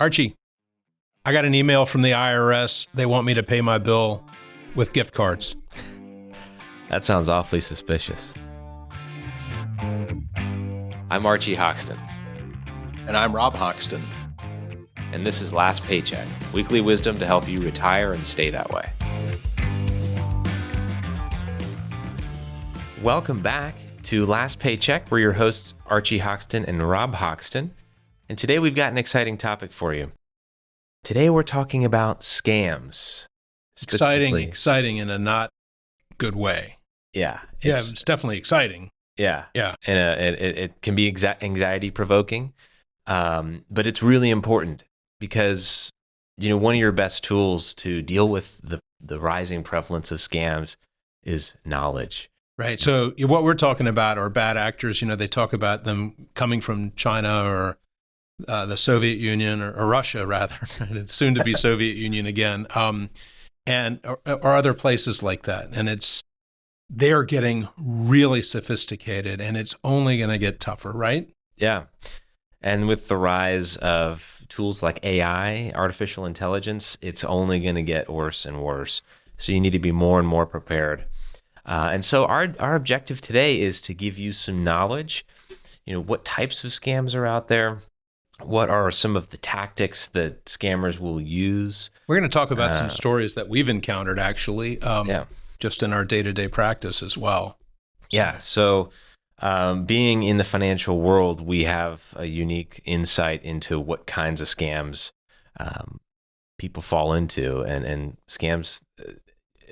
Archie, I got an email from the IRS. They want me to pay my bill with gift cards. That sounds awfully suspicious. I'm Archie Hoxton. And I'm Rob Hoxton. And this is Last Paycheck, weekly wisdom to help you retire and stay that way. Welcome back to Last Paycheck. We're your hosts, Archie Hoxton and Rob Hoxton. And today we've got an exciting topic for you. Today we're talking about scams. Exciting in a not good way. Yeah. It's definitely exciting. Yeah. Yeah. And it can be anxiety provoking, but it's really important because, one of your best tools to deal with the rising prevalence of scams is knowledge. Right. So what we're talking about are bad actors. They talk about them coming from China or the Soviet Union or Russia, rather, soon to be Soviet Union again, and or other places like that. And they're getting really sophisticated, and it's only going to get tougher, right? Yeah. And with the rise of tools like AI, artificial intelligence, it's only going to get worse and worse. So you need to be more and more prepared. And so our objective today is to give you some knowledge, what types of scams are out there. What are some of the tactics that scammers will use? We're going to talk about some stories that we've encountered, actually, just in our day-to-day practice as well. Yeah. So being in the financial world, we have a unique insight into what kinds of scams people fall into, and scams.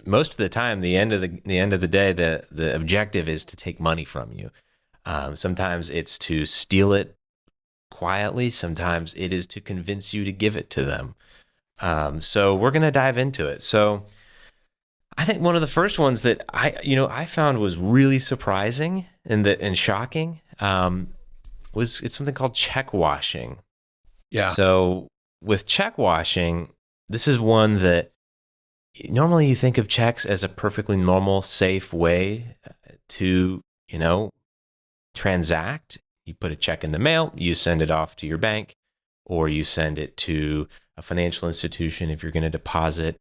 Most of the time, the end of the day, the objective is to take money from you. Sometimes it's to steal it quietly. Sometimes it is to convince you to give it to them. So we're going to dive into it. So I think one of the first ones that I found was really surprising and shocking it's something called checkwashing. Yeah. So with checkwashing, this is one that normally you think of checks as a perfectly normal, safe way to, transact. You put a check in the mail, you send it off to your bank, or you send it to a financial institution if you're going to deposit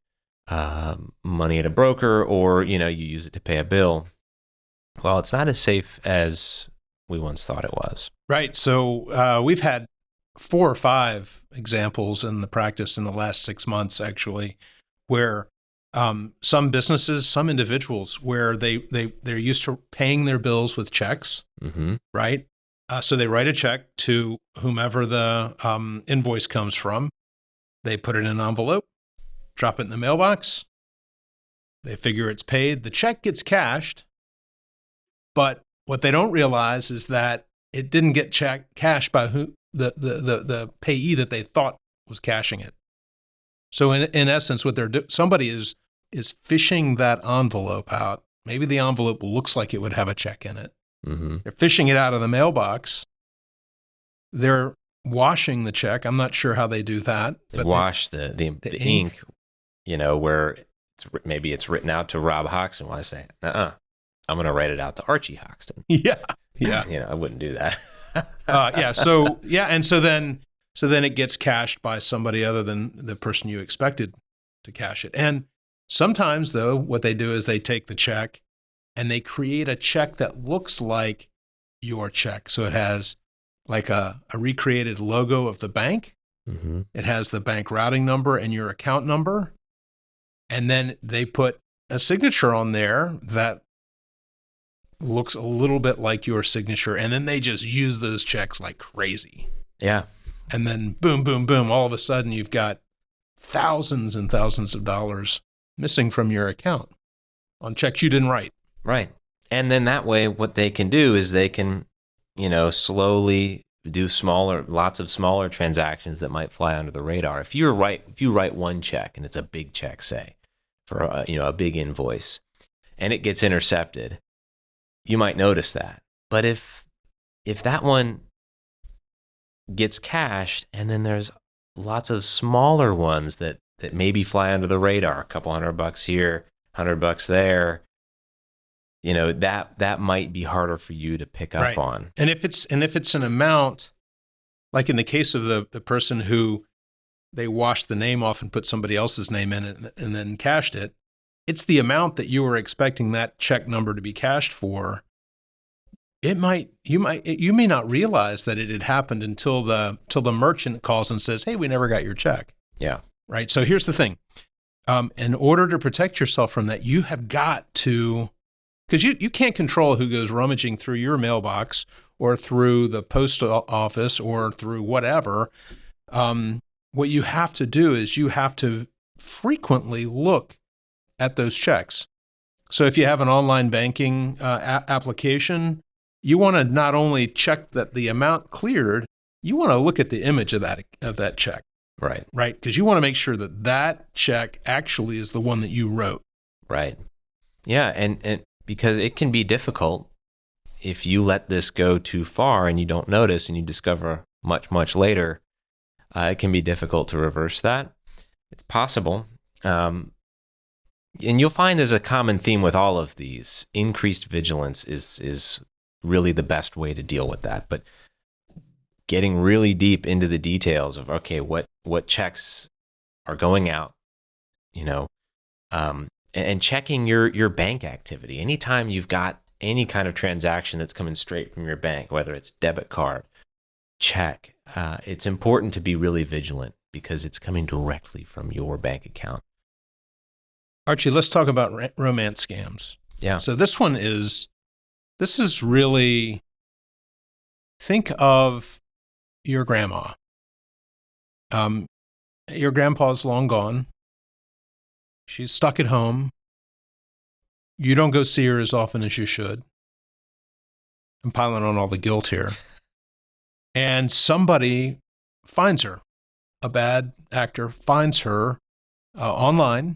money at a broker, or, you use it to pay a bill. Well, it's not as safe as we once thought it was. Right. So we've had 4 or 5 examples in the practice in the last 6 months, actually, where some businesses, some individuals, where they're used to paying their bills with checks, right? So they write a check to whomever the invoice comes from. They put it in an envelope, drop it in the mailbox. They figure it's paid. The check gets cashed. But what they don't realize is that it didn't get cashed by the payee that they thought was cashing it. So in essence, what somebody is fishing that envelope out. Maybe the envelope looks like it would have a check in it. They're fishing it out of the mailbox. They're washing the check. I'm not sure how they do that. They wash the ink, where maybe it's written out to Rob Hoxton. Well, I say, I'm going to write it out to Archie Hoxton. Yeah. I wouldn't do that. And so then it gets cashed by somebody other than the person you expected to cash it. And sometimes, though, what they do is they take the check and they create a check that looks like your check. So it has like a recreated logo of the bank. It has the bank routing number and your account number. And then they put a signature on there that looks a little bit like your signature. And then they just use those checks like crazy. Yeah. And then boom, boom, boom. All of a sudden, you've got thousands and thousands of dollars missing from your account on checks you didn't write. Right. And then that way, what they can do is they can, slowly do lots of smaller transactions that might fly under the radar. If you write one check and it's a big check, say, for a big invoice, and it gets intercepted, you might notice that. But if that one gets cashed, and then there's lots of smaller ones that maybe fly under the radar, a couple $100 here, $100 there, that might be harder for you to pick up on. And if it's an amount, like in the case of the person who they washed the name off and put somebody else's name in it and then cashed it. It's the amount that you were expecting that check number to be cashed for. You may not realize that it had happened until the merchant calls and says, "Hey, we never got your check." Yeah. Right. So here's the thing. In order to protect yourself from that, you have got to, because you can't control who goes rummaging through your mailbox or through the post office or through whatever. What you have to do is you have to frequently look at those checks. So if you have an online banking application, you want to not only check that the amount cleared, you want to look at the image of that check. Right. Right. Because you want to make sure that that check actually is the one that you wrote. Right. Yeah. And because it can be difficult if you let this go too far and you don't notice and you discover much, much later, it can be difficult to reverse that. It's possible. And you'll find there's a common theme with all of these. Increased vigilance is really the best way to deal with that. But getting really deep into the details of, okay, what checks are going out, and checking your bank activity. Anytime you've got any kind of transaction that's coming straight from your bank, whether it's debit card, check, it's important to be really vigilant because it's coming directly from your bank account. Archie, let's talk about romance scams. Yeah. So this is really, think of your grandma. Your grandpa's long gone. She's stuck at home. You don't go see her as often as you should. I'm piling on all the guilt here. And somebody finds her. A bad actor finds her online.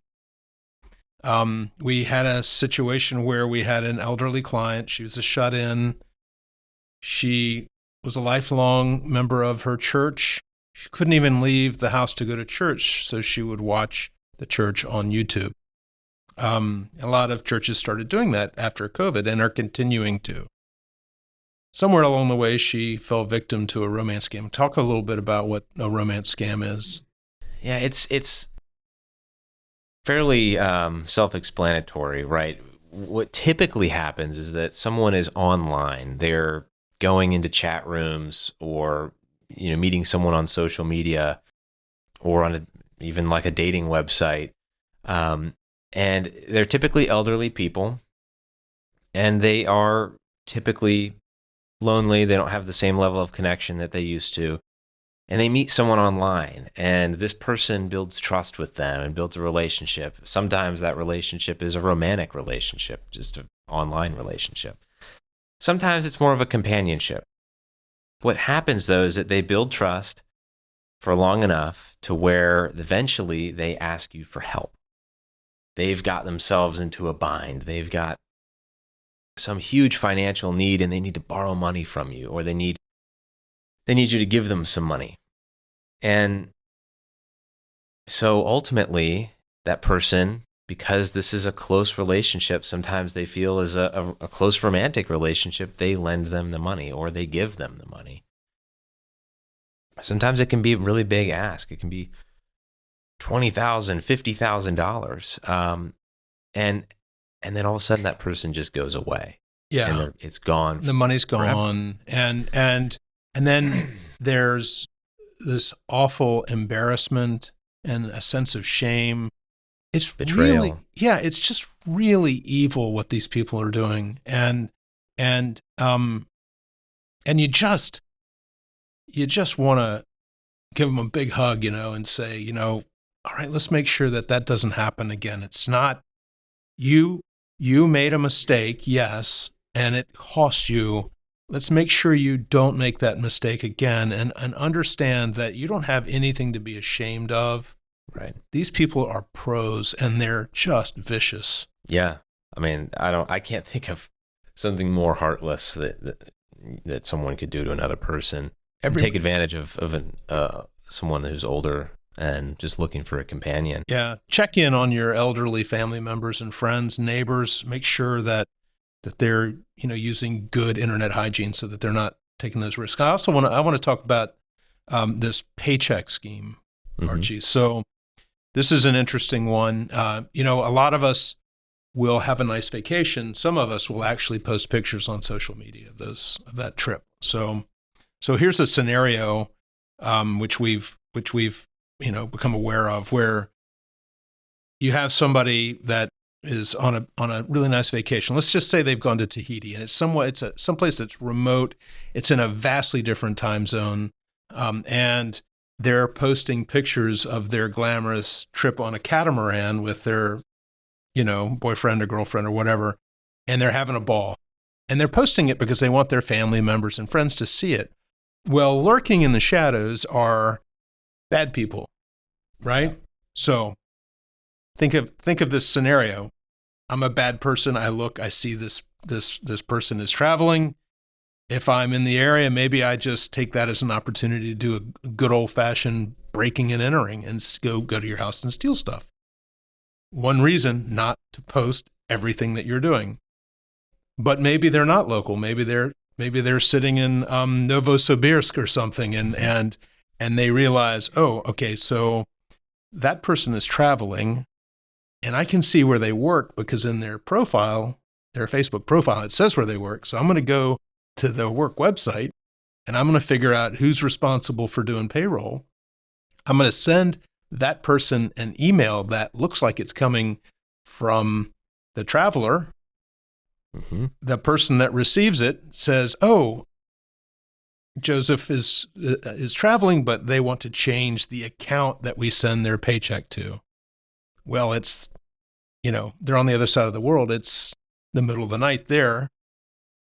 We had a situation where we had an elderly client. She was a shut-in. She was a lifelong member of her church. She couldn't even leave the house to go to church, so she would watch the church on YouTube. A lot of churches started doing that after COVID and are continuing to. Somewhere along the way, she fell victim to a romance scam. Talk a little bit about what a romance scam is. Yeah, it's fairly self-explanatory, right? What typically happens is that someone is online. They're going into chat rooms or meeting someone on social media or on even like a dating website. And they're typically elderly people, and they are typically lonely. They don't have the same level of connection that they used to. And they meet someone online, and this person builds trust with them and builds a relationship. Sometimes that relationship is a romantic relationship, just an online relationship. Sometimes it's more of a companionship. What happens, though, is that they build trust for long enough to where eventually they ask you for help. They've got themselves into a bind. They've got some huge financial need, and they need to borrow money from you, or they need you to give them some money. And so ultimately, that person, because this is a close relationship, sometimes they feel as a close romantic relationship, they lend them the money or they give them the money. Sometimes it can be a really big ask. It can be $20,000, $50,000. And then all of a sudden that person just goes away. Yeah. And it's gone. The money's forever. gone. And then there's this awful embarrassment and a sense of shame. It's betrayal. It's just really evil what these people are doing. And you just want to give them a big hug, and say, all right, let's make sure that doesn't happen again. It's not you made a mistake, yes, and it cost you. Let's make sure you don't make that mistake again, and understand that you don't have anything to be ashamed of. Right. These people are pros, and they're just vicious. Yeah. I mean, I can't think of something more heartless that someone could do to another person. Take advantage of someone who's older and just looking for a companion. Yeah. Check in on your elderly family members and friends, neighbors. Make sure that they're using good internet hygiene so that they're not taking those risks. I want to talk about this Paycheck scheme. Archie. So this is an interesting one. A lot of us will have a nice vacation. Some of us will actually post pictures on social media of that trip. So here's a scenario which we've become aware of, where you have somebody that is on a really nice vacation. Let's just say they've gone to Tahiti, and it's someplace that's remote. It's in a vastly different time zone, and they're posting pictures of their glamorous trip on a catamaran with their, boyfriend or girlfriend or whatever, and they're having a ball. And they're posting it because they want their family members and friends to see it. Well, lurking in the shadows are bad people, right? So think of this scenario. I'm a bad person. I see this person is traveling. If I'm in the area, maybe I just take that as an opportunity to do a good old-fashioned breaking and entering and go to your house and steal stuff. One reason not to post everything that you're doing. But maybe they're not local. Maybe they're sitting in Novosibirsk or something, and they realize, oh, okay, so that person is traveling, and I can see where they work because in their profile, their Facebook profile, it says where they work. So I'm going to go to the work website, and I'm going to figure out who's responsible for doing payroll. I'm going to send that person an email that looks like it's coming from the traveler. Mm-hmm. The person that receives it says, oh, Joseph is traveling, but they want to change the account that we send their paycheck to. Well, it's, they're on the other side of the world. It's the middle of the night there.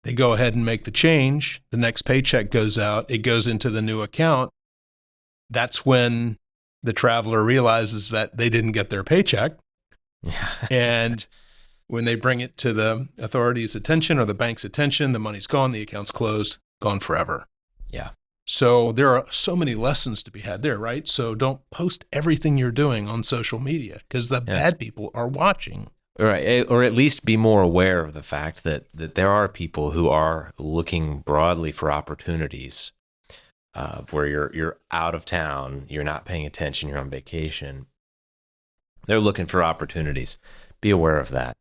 They go ahead and make the change. The next paycheck goes out. It goes into the new account. That's when the traveler realizes that they didn't get their paycheck. Yeah. And when they bring it to the authorities' attention or the bank's attention, the money's gone, the account's closed, gone forever. Yeah. So there are so many lessons to be had there, right? So don't post everything you're doing on social media because the bad people are watching. Right. Or at least be more aware of the fact that there are people who are looking broadly for opportunities where you're out of town, you're not paying attention, you're on vacation. They're looking for opportunities. Be aware of that.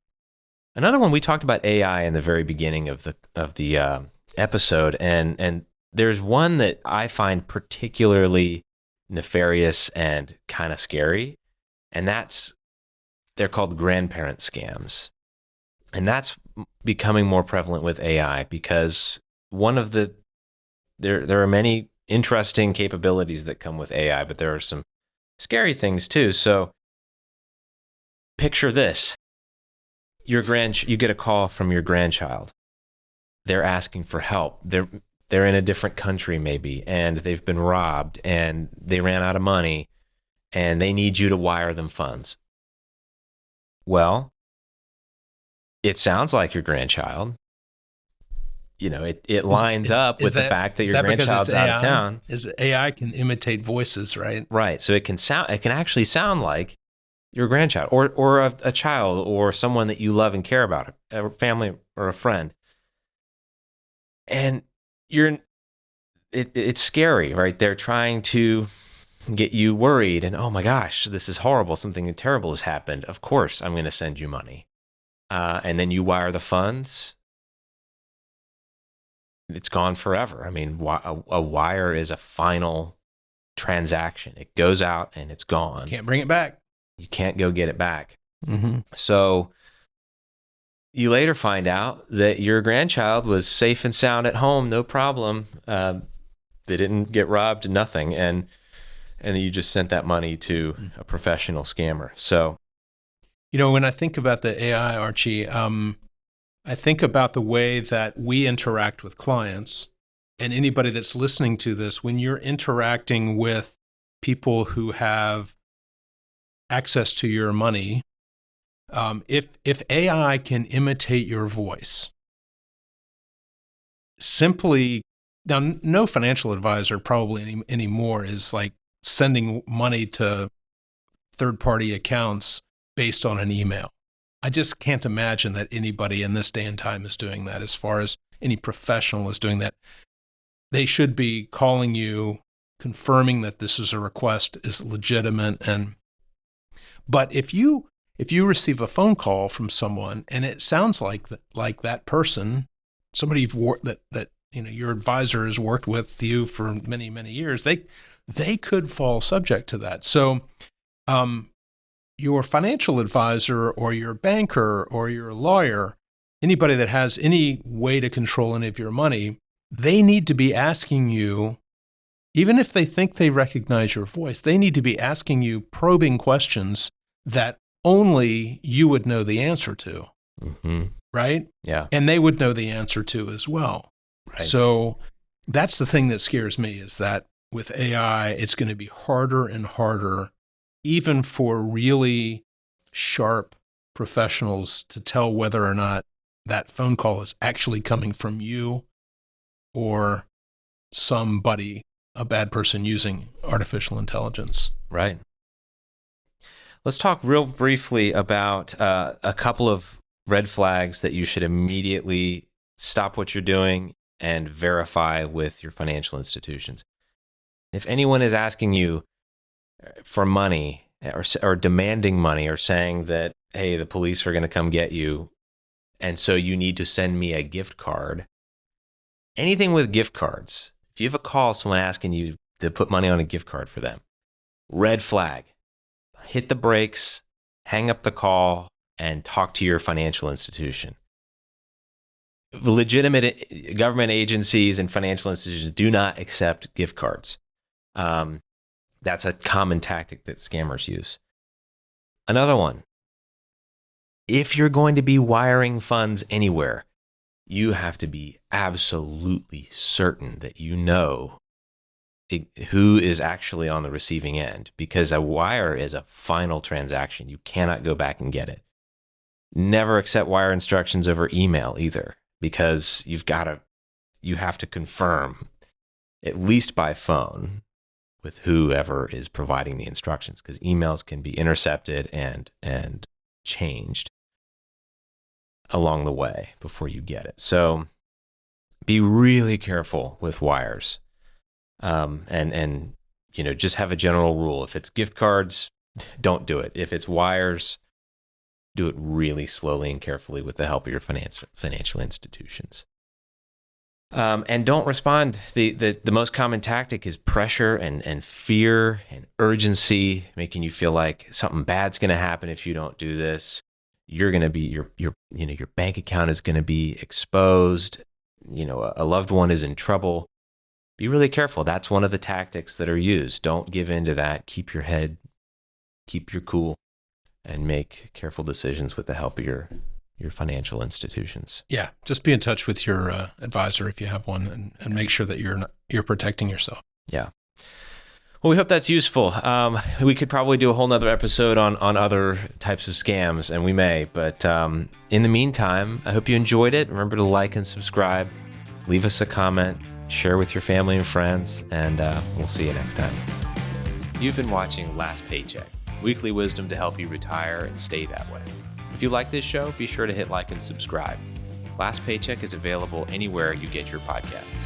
Another one, we talked about AI in the very beginning of the episode, and there's one that I find particularly nefarious and kind of scary, and they're called grandparent scams. And that's becoming more prevalent with AI because there are many interesting capabilities that come with AI, but there are some scary things too. So picture this. You get a call from your grandchild. They're asking for help. They're in a different country maybe, and they've been robbed and they ran out of money and they need you to wire them funds. Well, it sounds like your grandchild. It lines up with the fact that your grandchild's out of town. AI can imitate voices, right? Right. So it can actually sound like your grandchild or a child or someone that you love and care about, a family or a friend. And it's scary, right? They're trying to get you worried and, oh my gosh, this is horrible. Something terrible has happened. Of course, I'm going to send you money. And then you wire the funds. It's gone forever. I mean, a wire is a final transaction. It goes out and it's gone. Can't bring it back. You can't go get it back. Mm-hmm. So you later find out that your grandchild was safe and sound at home, no problem. They didn't get robbed, nothing. And you just sent that money to a professional scammer. So, when I think about the AI, Archie, I think about the way that we interact with clients, and anybody that's listening to this, when you're interacting with people who have access to your money, if AI can imitate your voice, simply, now no financial advisor probably anymore is like sending money to third-party accounts based on an email. I just can't imagine that anybody in this day and time is doing that. As far as any professional is doing that, they should be calling you confirming that this is a request is legitimate. But if you receive a phone call from someone and it sounds like that person, somebody that your advisor has worked with you for many, many years, they could fall subject to that. So your financial advisor or your banker or your lawyer, anybody that has any way to control any of your money, they need to be asking you, even if they think they recognize your voice, they need to be asking you probing questions that only you would know the answer to, right? Yeah. And they would know the answer to as well. Right. So that's the thing that scares me, is that with AI, it's going to be harder and harder, even for really sharp professionals, to tell whether or not that phone call is actually coming from you or somebody, a bad person using artificial intelligence. Right. Let's talk real briefly about a couple of red flags that you should immediately stop what you're doing and verify with your financial institutions. If anyone is asking you for money or demanding money or saying that, hey, the police are going to come get you, and so you need to send me a gift card, anything with gift cards, if you have a call, someone asking you to put money on a gift card for them, red flag. Hit the brakes, hang up the call, and talk to your financial institution. Legitimate government agencies and financial institutions do not accept gift cards. That's a common tactic that scammers use. Another one, if you're going to be wiring funds anywhere, you have to be absolutely certain that you know who is actually on the receiving end, because a wire is a final transaction. You cannot go back and get it. Never accept wire instructions over email either, because you have to confirm, at least by phone, with whoever is providing the instructions, because emails can be intercepted and changed along the way before you get it. So be really careful with wires. And just have a general rule. If it's gift cards, don't do it. If it's wires, do it really slowly and carefully with the help of your financial institutions. And don't respond. The most common tactic is pressure and fear and urgency, making you feel like something bad's going to happen if you don't do this. You're going to be your bank account is going to be exposed. A loved one is in trouble. Be really careful. That's one of the tactics that are used. Don't give in to that. Keep your head, keep your cool, and make careful decisions with the help of your financial institutions. Yeah, just be in touch with your advisor if you have one, and make sure that you're protecting yourself. Yeah. Well, we hope that's useful. We could probably do a whole nother episode on other types of scams, and we may. But in the meantime, I hope you enjoyed it. Remember to like and subscribe. Leave us a comment. Share with your family and friends, and we'll see you next time. You've been watching Last Paycheck, weekly wisdom to help you retire and stay that way. If you like this show, be sure to hit like and subscribe. Last Paycheck is available anywhere you get your podcasts.